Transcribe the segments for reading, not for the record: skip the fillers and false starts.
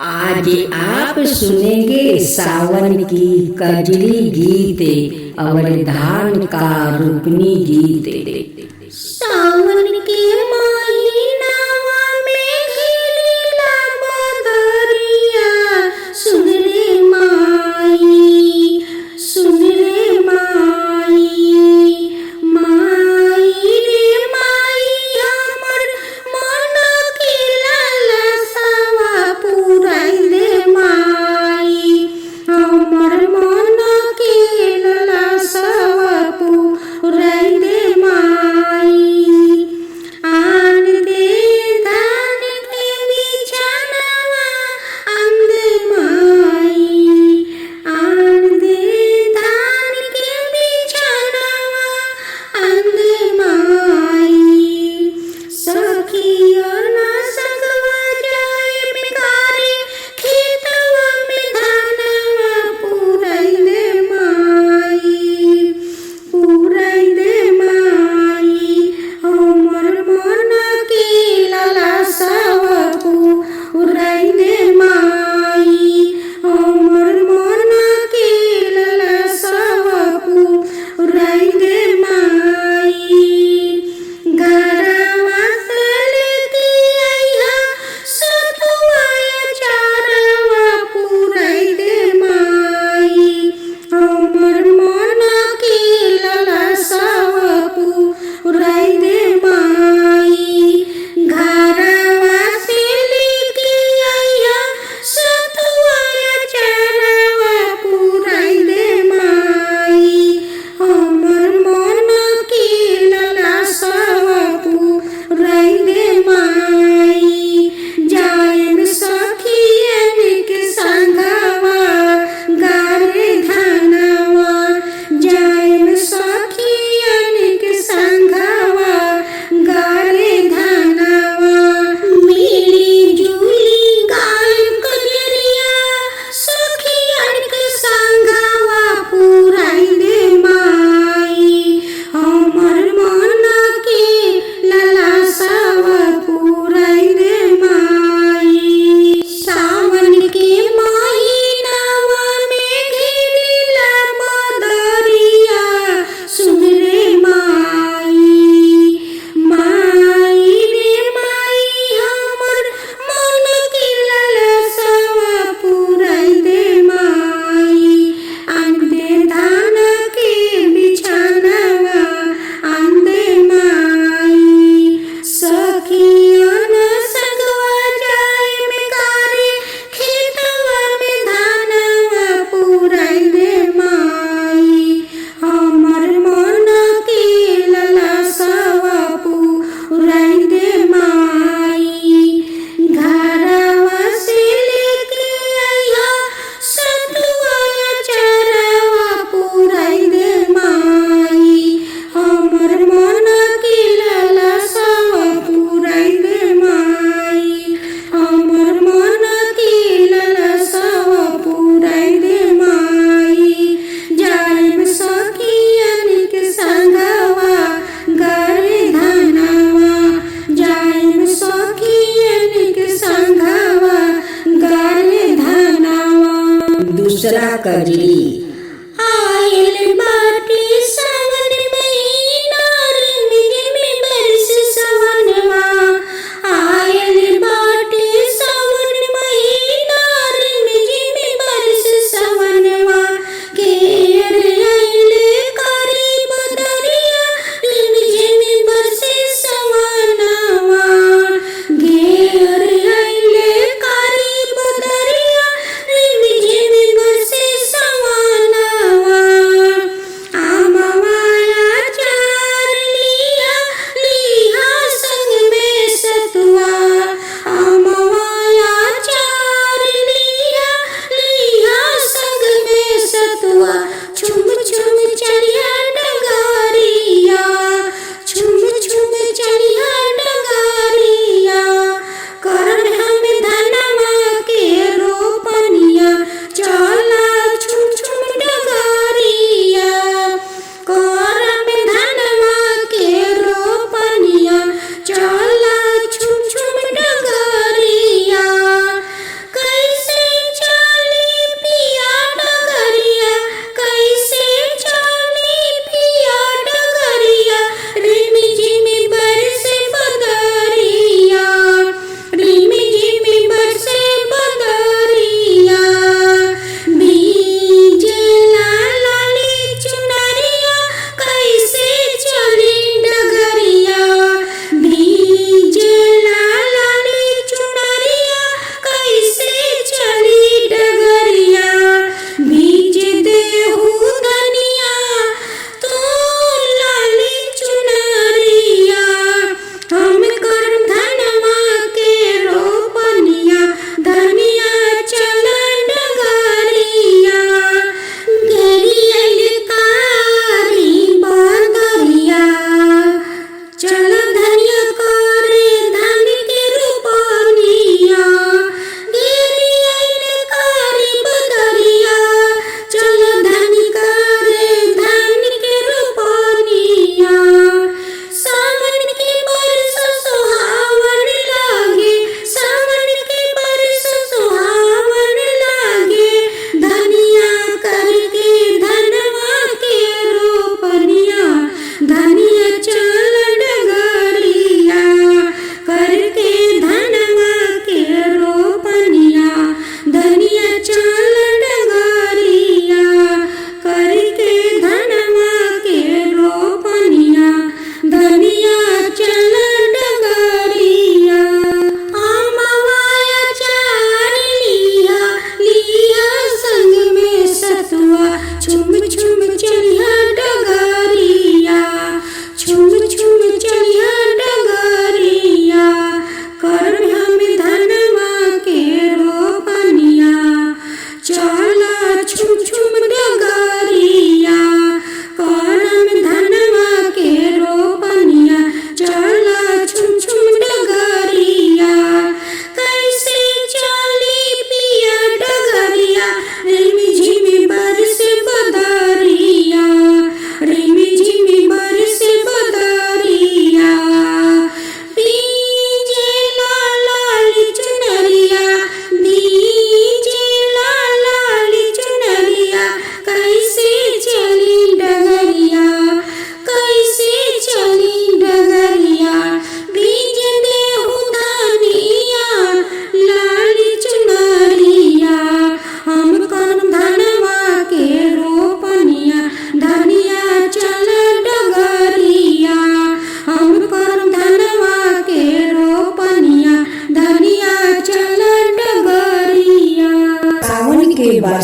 आज आप सुनेंगे सावन की कजरी गीत और धान का रोपनी गीत। सावन के महीनावा में घिरिला बदरिया, सुन रे माई, सुन रे माई, माई रे माई, हमर मन के लालसावा पुराई दे माई, हमर मन के लालसावा पुराई दे माई। आन दे धान के बिछनवा अंदे माई, आन दे धान के बिछनवा अंदे माई। सखियन संगवा जाए बिगारे खेतवा में धानवा पुराई दे माई, पुराई दे माई, हमर मन के लालसावा पुराई दे माई, हमर मन के लालसावा पुराई दे माई। गरवा से लेके आइहा सतुआ चारवा पुराई दे माई, हमर मन के लालसावा पुराई दे माई। घरवा से लेके आइहा सतुआ चारवा पुराई दे माई, हमर मन के लालसावा पुराई दे माई। जाएम सखियन के संगवा गारे धनवा, जाएम सखियन के संगवा गारे धनवा। मिली जुली गायब कजरिया, सखियन के संगवा पुराई दे माई, हमर मन के लालसावा पुराई दे माई। सावन के महीनावा में घिरिला बदरिया, सुन रे माई, माई रे माई, हमर मन के लालसावा पुराई दे माई। आन दे धान के बिछनवा अंदे माई। सखियन संगवा जाए बिगारे खेतवा में धानवा पुराई दे माई, हमर मन के लालसावा पुराई दे माई। घरवा से लेके आइहा सतुआ चारवा पुराई दे माई, हमर मन के लालसावा पुराई दे माई, हमर मन के लालसावा पुराई दे माई। जाएम सखियन के संगवा गारे धनवा, जाएम सखियन के संगवा गारे धनवा। दूसरा कजरी। आयल बाटे सावन महीना, रिमझिम बरस सवनवा, आयल बाटे सावन महीना, रिमझिम बरस सवनवा। घेर आइले कारी बदरिया, रिमझिम बरसे सवनवा, घेर आइले कारी बदरिया, रिमझिम बरसे सवनवा।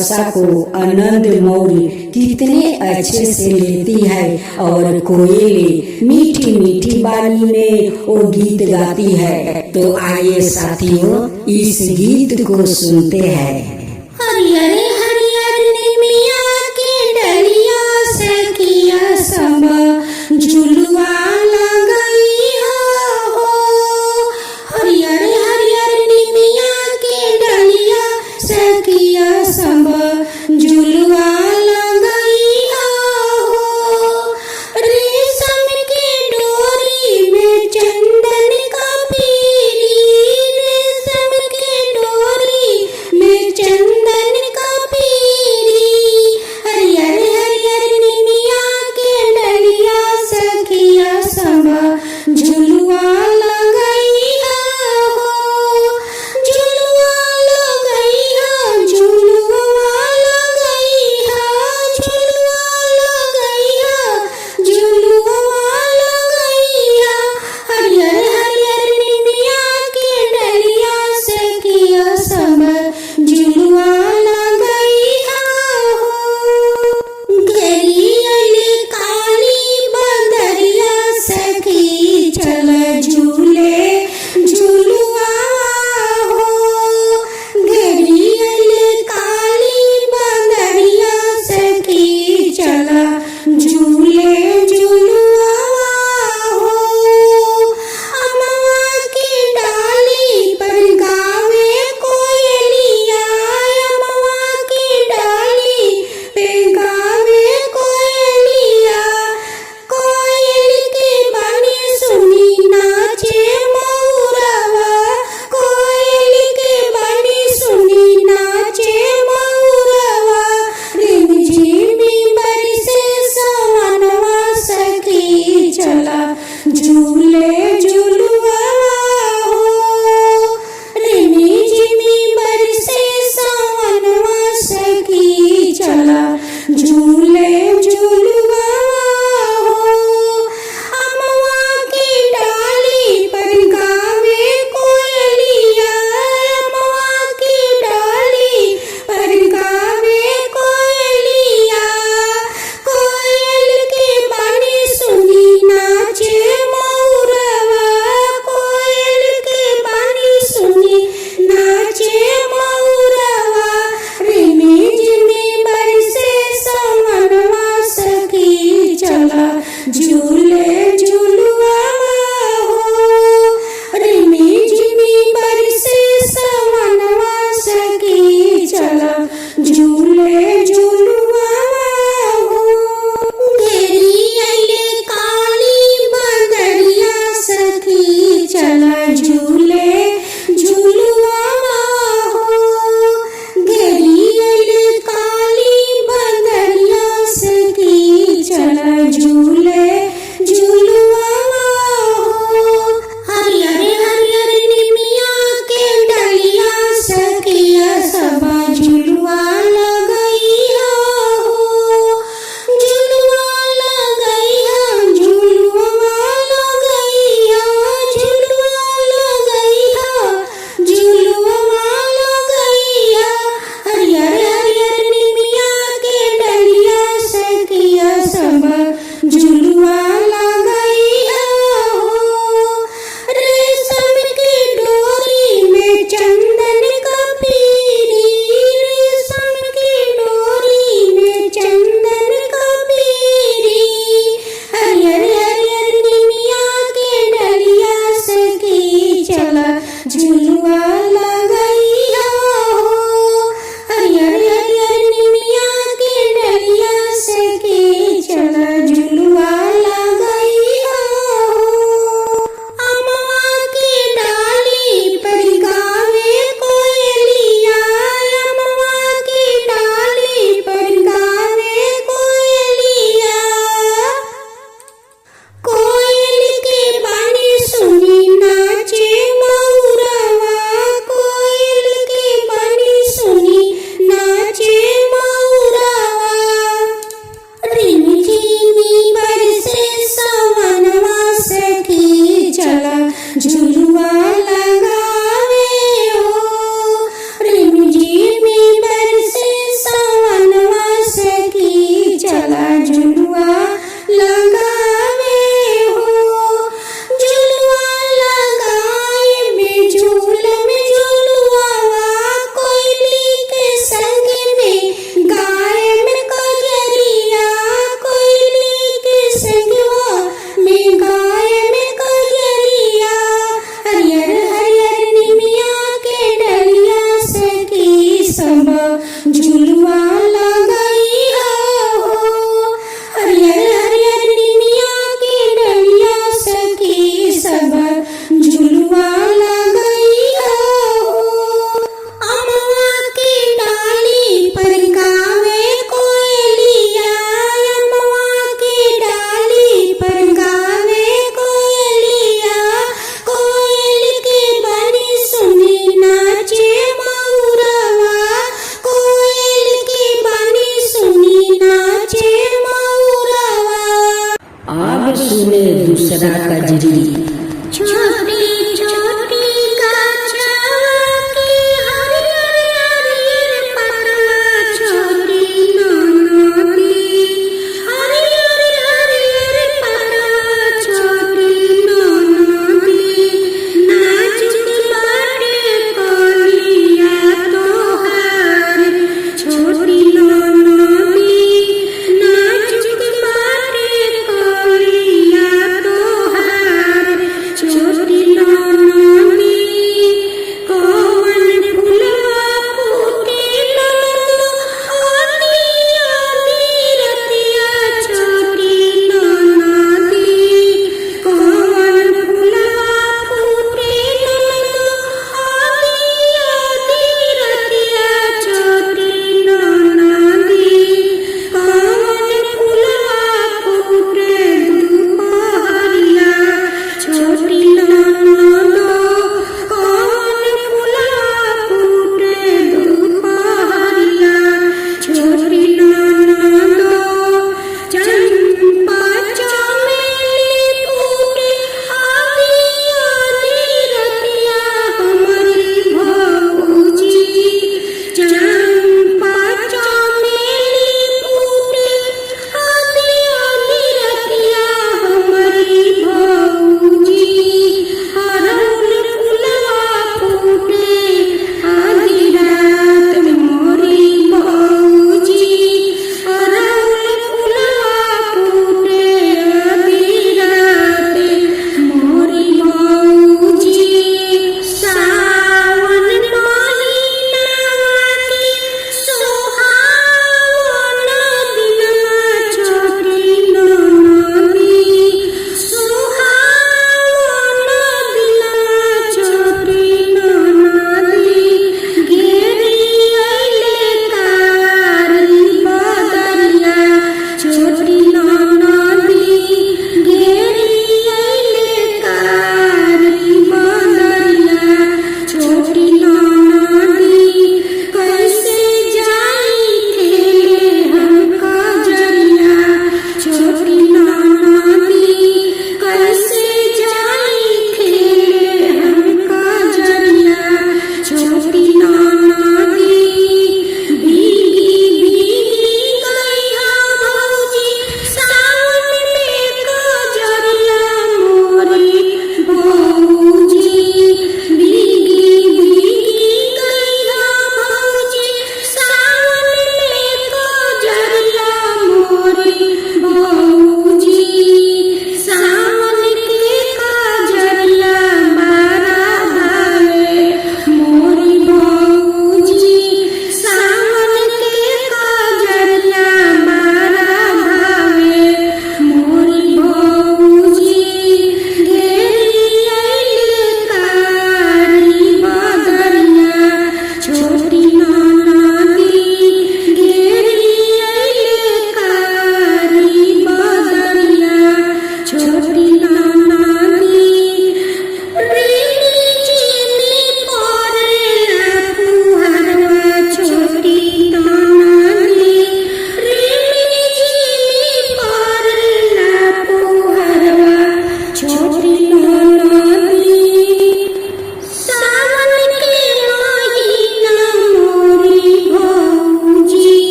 वर्षा को आनंद मौरी कितने अच्छे से लेती है और कोयले मीठी मीठी बानी में वो गीत गाती है। तो आइए साथियों इस गीत को सुनते हैं। हरियर हरियर निमिया के डलिया सखिया सब झुलुआ लगई हो। हरियर हरियर निमिया के डलिया सखिया सब झुलुआ लगई हो। रेशम के डोरी में चंदन का पीरी, रेशम के डोरी में चंदन का पीरी। हरियर हरियर निमिया के डलिया सखिया सब झुलुआ लगई हो। झुलुआ लगई हो, झुलुआ लगई हो, झुलुआ लगई हो, झुलुआ लगई हो। हरियर हरियर निमिया के डलिया सखिया सब झुलुआ लगई हो। घेरियल काली बदरिया सखी चल झूले झुलुआ हो। घेरियल काली बदरिया सखी चल झूले झुलुआ हो। अमवा की डाली पर गावे कोयलिया, अमवा की डाली पे गावे कोयलिया। कोयल के बानी सुनी नाचे मौरवा, कोयल के बानी सुनी नाचे मौरवा। रिमझिमी बरसे सवनवा सखी चला झूले झुलुआ हो। रिमझिमी बरसे सवनवा सखी चला झूले झुलुआ हो। अमवा की डाली पर गावे कोयलिया, अमवा की डाली पर गावे कोयलिया। कोयल के बानी सुनी नाचे मौरवा, कोयल के बानी सुनी नाचे मौरवा। रिमझिमी बरसे सवनवा सखी चला झूले झुलुआ हो। रिमझिमी बरसे सवनवा सखी चला झूले झुलुआ हो। घेरियल काली बदरिया सखी चला झूले झुलुआ हो। घेरियल काली बदरिया सखी चला झूले झुलुआ हो। हरियर हरियर निमिया के डलिया सखिया सब झुलुआ लगई हो। झुलुआ लगई हो, झुलुआ लगई हो, झुलुआ लगई हो, झुलुआ लगई हो। हरियर हरियर निमिया के डलिया सखिया सब झुलुआ लगई हो। रेशम के डोरी में चंदन का पीरी, रेशम के डोरी में चंदन का पीरी। हरियर हरियर निमिया के डलिया सखी चला झुलुआ लगई हो। हरियर हरियर निमिया के डलिया सखी चला झुलुआ लगई हो। अमवा की डाली पर गावे कोयलिया, अमवा की डाली पर गावे कोयलिया। कोयल के बानी सुनी नाचे मौरवा, छोटी छोटी गाछवा की हरियर हरियर पतवा छोटी ननदी हरियर हरियर पतवा छोटी ननदी नाजुक बाटे कलिया तोहार छोटी ननदी नाजुक बाटे कलिया तोहार छोटी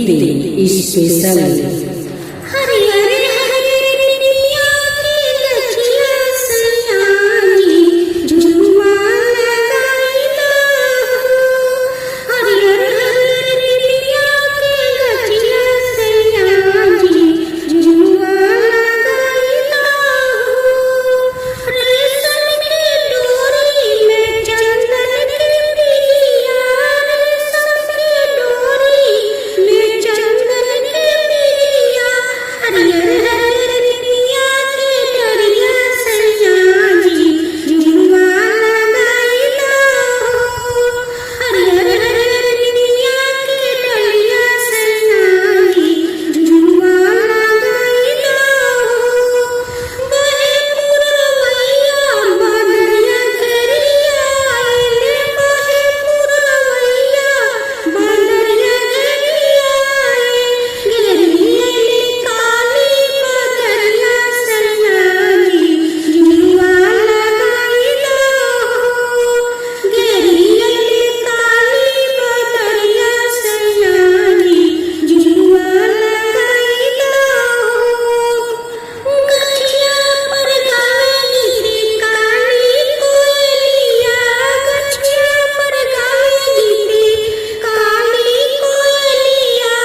गीत स्पेशल। हरे हरे हरे निमिया के गछिया सयानी झुलवा लगाइला हो। हरे हरे हरे निमिया के गछिया सयानी झुलवा लगाइला हो। रेशम के डोरी में चंदन के पिरिया, रेशम के डोरी में चंदन के पिरिया। हरियर हरियर निमिया के डरिया सयानी झुलवा लगाइला हो। हरियर हरियर निमिया के डरिया सयानी झुलवा लगाइला हो। बहे पुरवैया बदरिया घेरिया आइले, बहे पुरवैया बदरिया घेरिया आइले। घेरिया काली बदरिया सयानी झुलवा लगाइला हो। घेरिया काली बदरिया सयानी झुलवा लगाइला हो। गछिया पर गावे गिरी काली कोयलिया, गछिया पर गावे गिरी काली कोयलिया।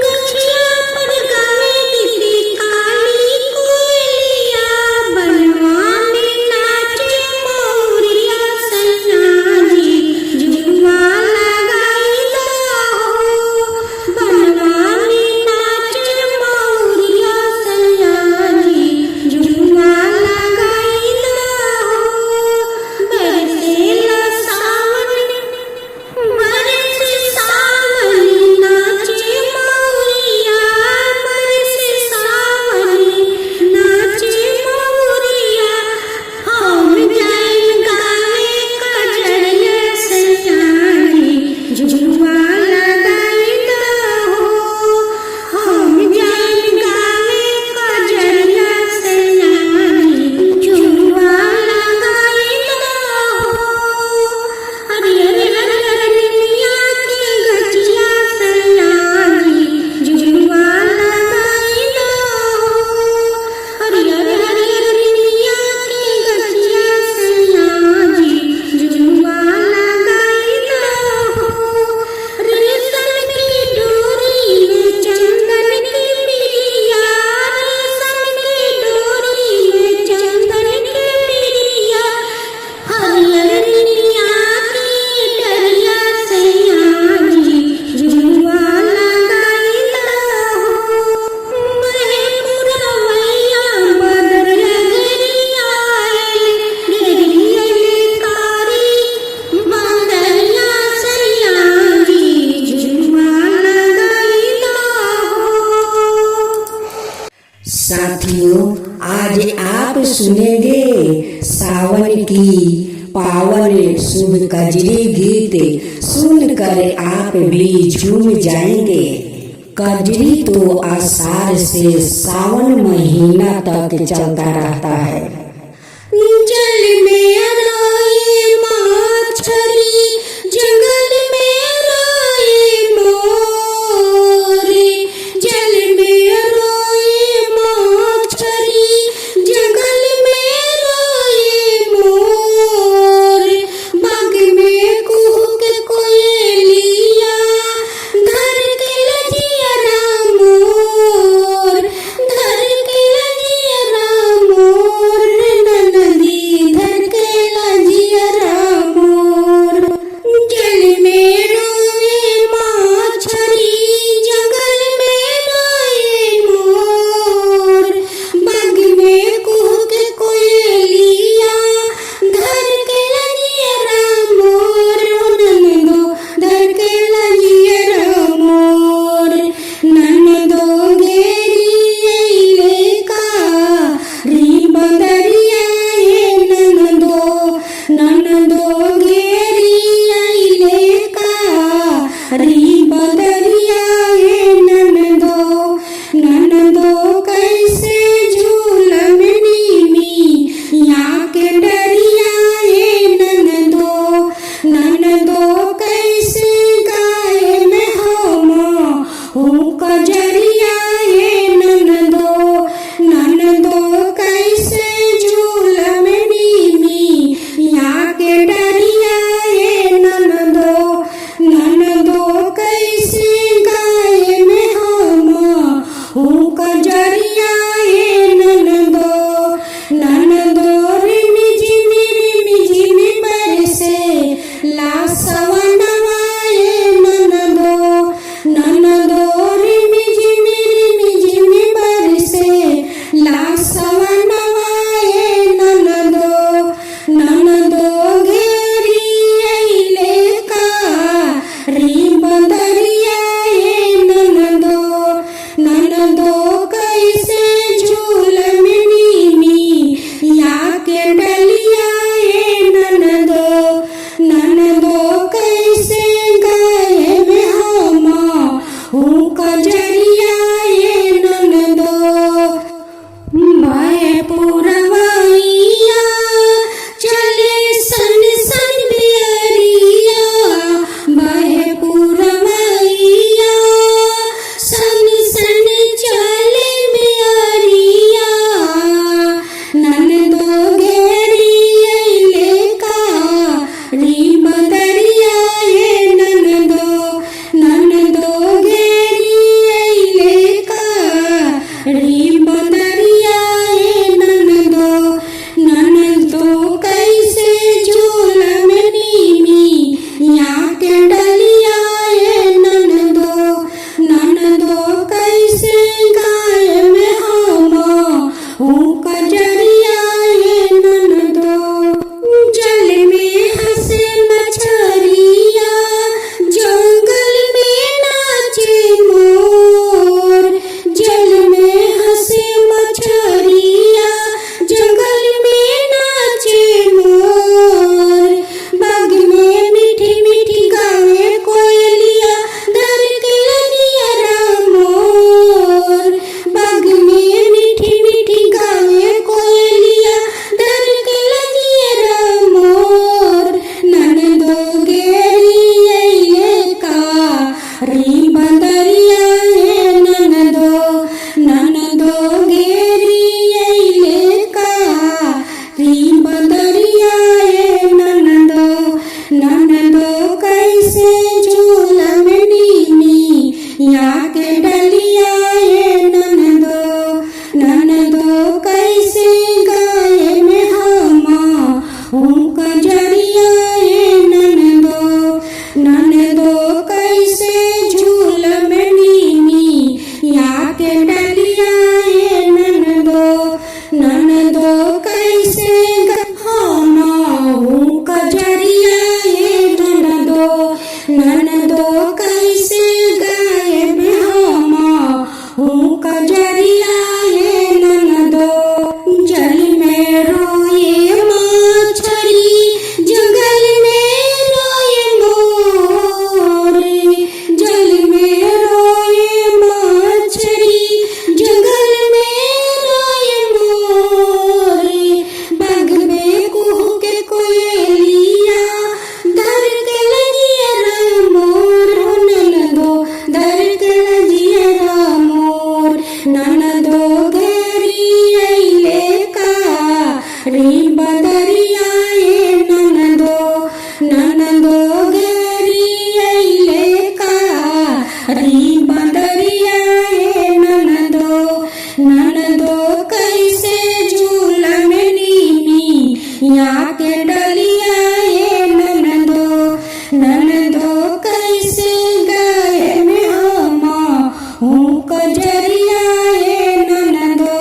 गछिया पर गावे गिरी काली कोयलिया। बनवा में नाचे मोरिया सयानी झुलवा लगाइला हो। बनवा में नाचे मोरिया सयानी झुलवा लगाइला हो। बरसेला सावन बरसे सावन नाचे मोरिया, बरसे सावन नाचे मोरिया। हम जाइन गावे कजरिया सयानी झुलवा लगाइला हो। हम जाइन गावे कजरिया सयानी झुलवा लगाइला हो। हरियर हरियर निमिया के गछिया सयानी झुलवा लगाइला हो। हरियर हरियर निमिया के गछिया सयानी झुलवा लगाइला हो। रेशम की डोरी में चंदन के पिरिया, रेशम की डोरी में चंदन के पिरिया। हरियर निमिया के डरिया सयानी झुलवा लगाइला हो। बहे पुरवैया बदरिया घेरिया आइले, घेरिया कारी बदरिया सयानी झुलवा लगाइला हो। साथियों, आज आप सुनेंगे सावन की पावन शुभ कजरी गीत। सुनकर आप भी झूम जाएंगे। कजरी तो आषाढ़ से सावन महीना तक चलता रहता है। जल में रोए मछली, जंगल में रोए मोरे। जल में रोए मछली, जंगल में रोए मोरे। बाग में कुहुक कोयलिया, घर के लजिया मोर, घर के लजिया मोर। नदी घर के लजिया मोर। जल हूँ कजरिया ये ननदो ननदो कैसे झूलम नीमी यहाँ के डरिया ये ननदो ननदो कैसे गाय में हम हूँ कजरिया ये ननदो ननदो रिमि झिमी बरसे लासवनवा ये ननदो ननदो रिमि झिमी बरसे लासवनवा ये ननदो ननदो घेरी अइले का री बंदरिया ये ननदो ननदो कैसे झूलम नीमी यहाँ के डलिया ये ननदो ननदो कैसे गाय में हम हूँ कजरिया ये ननदो मैं पुरवैया चले सन सन बियरिया मैं पुरवैया सन सन चले बियरिया ननदो घेरी अइले का री बंदरिया ये ननदो ननदो घेरी अइले का री बंदरिया ये ननदो ननदो कैसे झूलम नीमी यहाँ के डलिया ये ननदो ननदो कैसे गाय में हम हूँ कजरिया ये ननदो जल में हंसे मछरिया जंगल में नाचे मोर जल में हंसे मछरिया जंगल में नाचे मोर बाग में मीठी मीठी गावे कोयलिया दर के लगिया रामोर बाग में मीठी मीठी गावे कोयलिया दर के लगिया रामोर ननदो घेरी अइले का री बंदरिया ये ननदो ननदो घेरी अइले का री बंदरिया ये ननदो ननदो कैसे झूलम नीमी यहाँ के डलिया ये ननदो ननदो कैसे गाय में हम हूँ कजरिया ये ननदो ननदो कैसे झूलम नीमी यहाँ के डलिया ये ननदो ननदो कैसे हम हूँ कजरिया ये ननदो ननदो कैसे गाय में हम हूँ कजरिया ये ननदो जल में रोए मछली जंगल में रोए मोर जल में रोए मछली जंगल में रोए मोर बाग में कुहू के कोयलिया दर के लगिया रामोर ननदो दर के लगिया रामोर ननदो घेरी अइले का री बंदरिया ये ननदो ननदो घेरी अइले का री बंदरिया ये ननदो ननदो कैसे झूलम नीमी यहाँ के डलिया ये ननदो ननदो कैसे गाय में हम हूँ कजरिया ये ननदो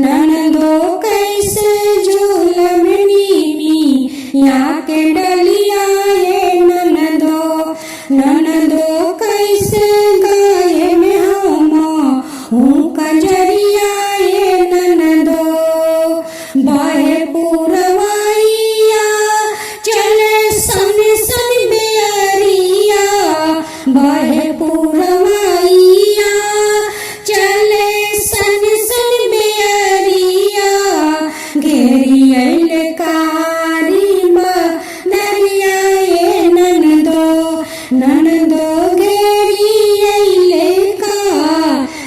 ननदो कैसे झूलम नीमी यहाँ के डलिया ये ननदो ननदो कैसे गाय में हम हूँ कजरिया ये ननदो बाहे पुरवैया चले सन सन बियरिया बाहे पुरवैया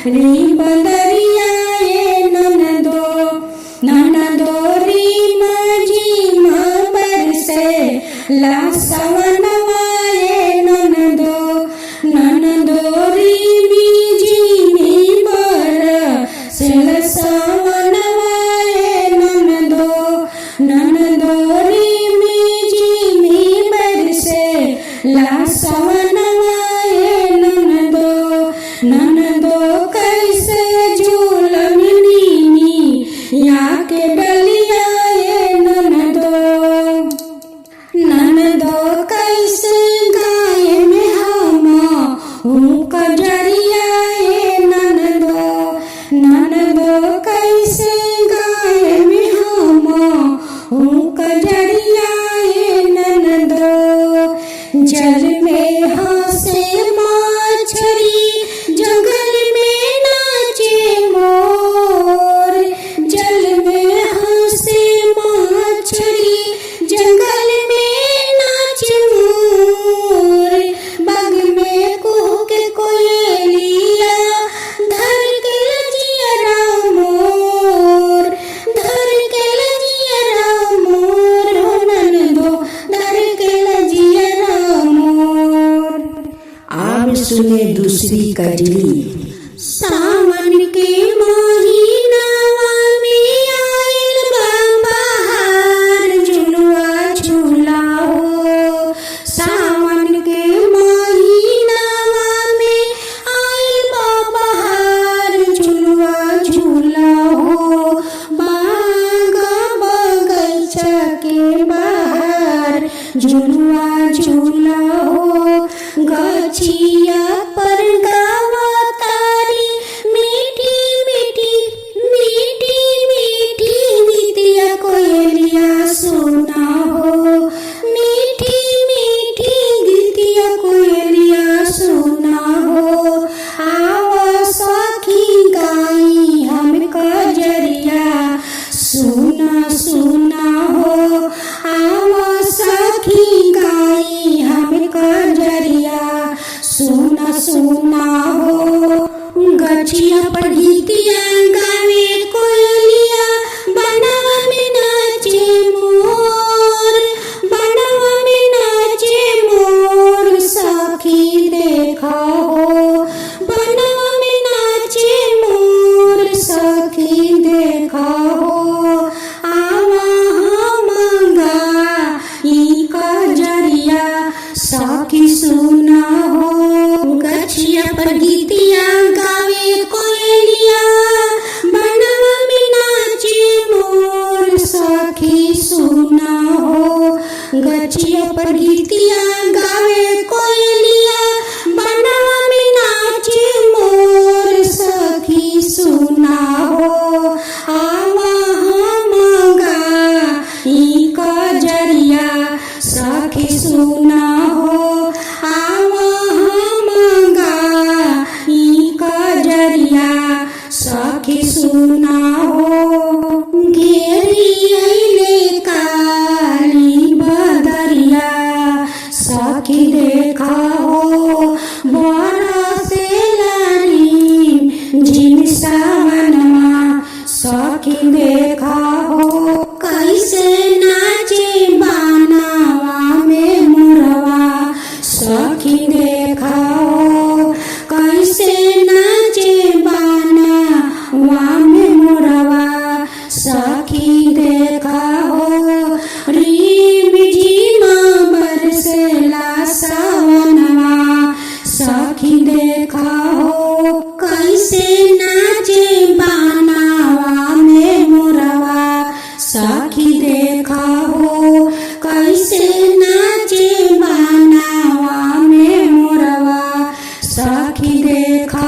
री बदरिया ए ननदो ननदो री मझिमा बरसे ला सवनवा ए ननदो ननदो री बिझिमी बरसे ला सवनवा ए ननदो ननदो री बिझिमी बरसे ला सवनवा ए ननदो ननदो कैसे झूलमनी या के डलिया ए ननदो ननदो कैसे गाय में हम कजरिया ए ननदो ननदो कैसे गाय में हम कजरिया ए ननदो जल में हंसे मछरी जंगल में नाचे मोर जल में हंसे मछरी जंगल में नाचे मोर बाग में कुहक कोयलिया धर के लजिया मोर धर के लजिया मोर हो ननदो धर के लजिया मोर। आप सुने दूसरी कजरी। सावन के महीनावा में आइल बा बहार झुलवा झूला हो सावन के महीनावा में आइल बा बहार झुलवा झूला हो बागा बगैचा के बाहर झुलवा झूला हो गछिया पर गावा तारी मीठी मीठी मीठी मीठी गीतिया कोयलिया सुना हो मीठी मीठी गीतिया कोयलिया सुना हो आवा सखी गाई हम कजरिया सुना सुना हो आवा सखी गाई हम कजरिया सुना सुना हो गछिया पर गीतिया गावे कोयलिया बनवा में नाचे मोर बनवा में नाचे मोर सखी देखा हो बनवा में नाचे मोर सखी देखा हो आवा हम गाई कजरिया सखी सुना हो गछिया पर गीतिया गावे कोयलिया बनवा में नाचे मोर सखी सुना हो गछिया पर गीतिया गावे कोयलिया बनवा में नाचे मोर सखी सुना हो आवा हम गाई कजरिया सखी सुना हो आवा हम गाई कजरिया सखी सुना हो घेरी अइले काली बदरिया सखी देखा हो बरसे लारी झिम सावनमा सखी देखा हो कैसे नाचे बानावा में मुरवा सखी देखा हो कैसे नाचे बानावा में मुरवा सखी देखा हो रीम झिमा बरसेला सावनवा सखी देखा हो कैसे नाचे बानावा में मुरवा सखी देखा हो कैसे नाचे बानावा में मुरवा सखी देखा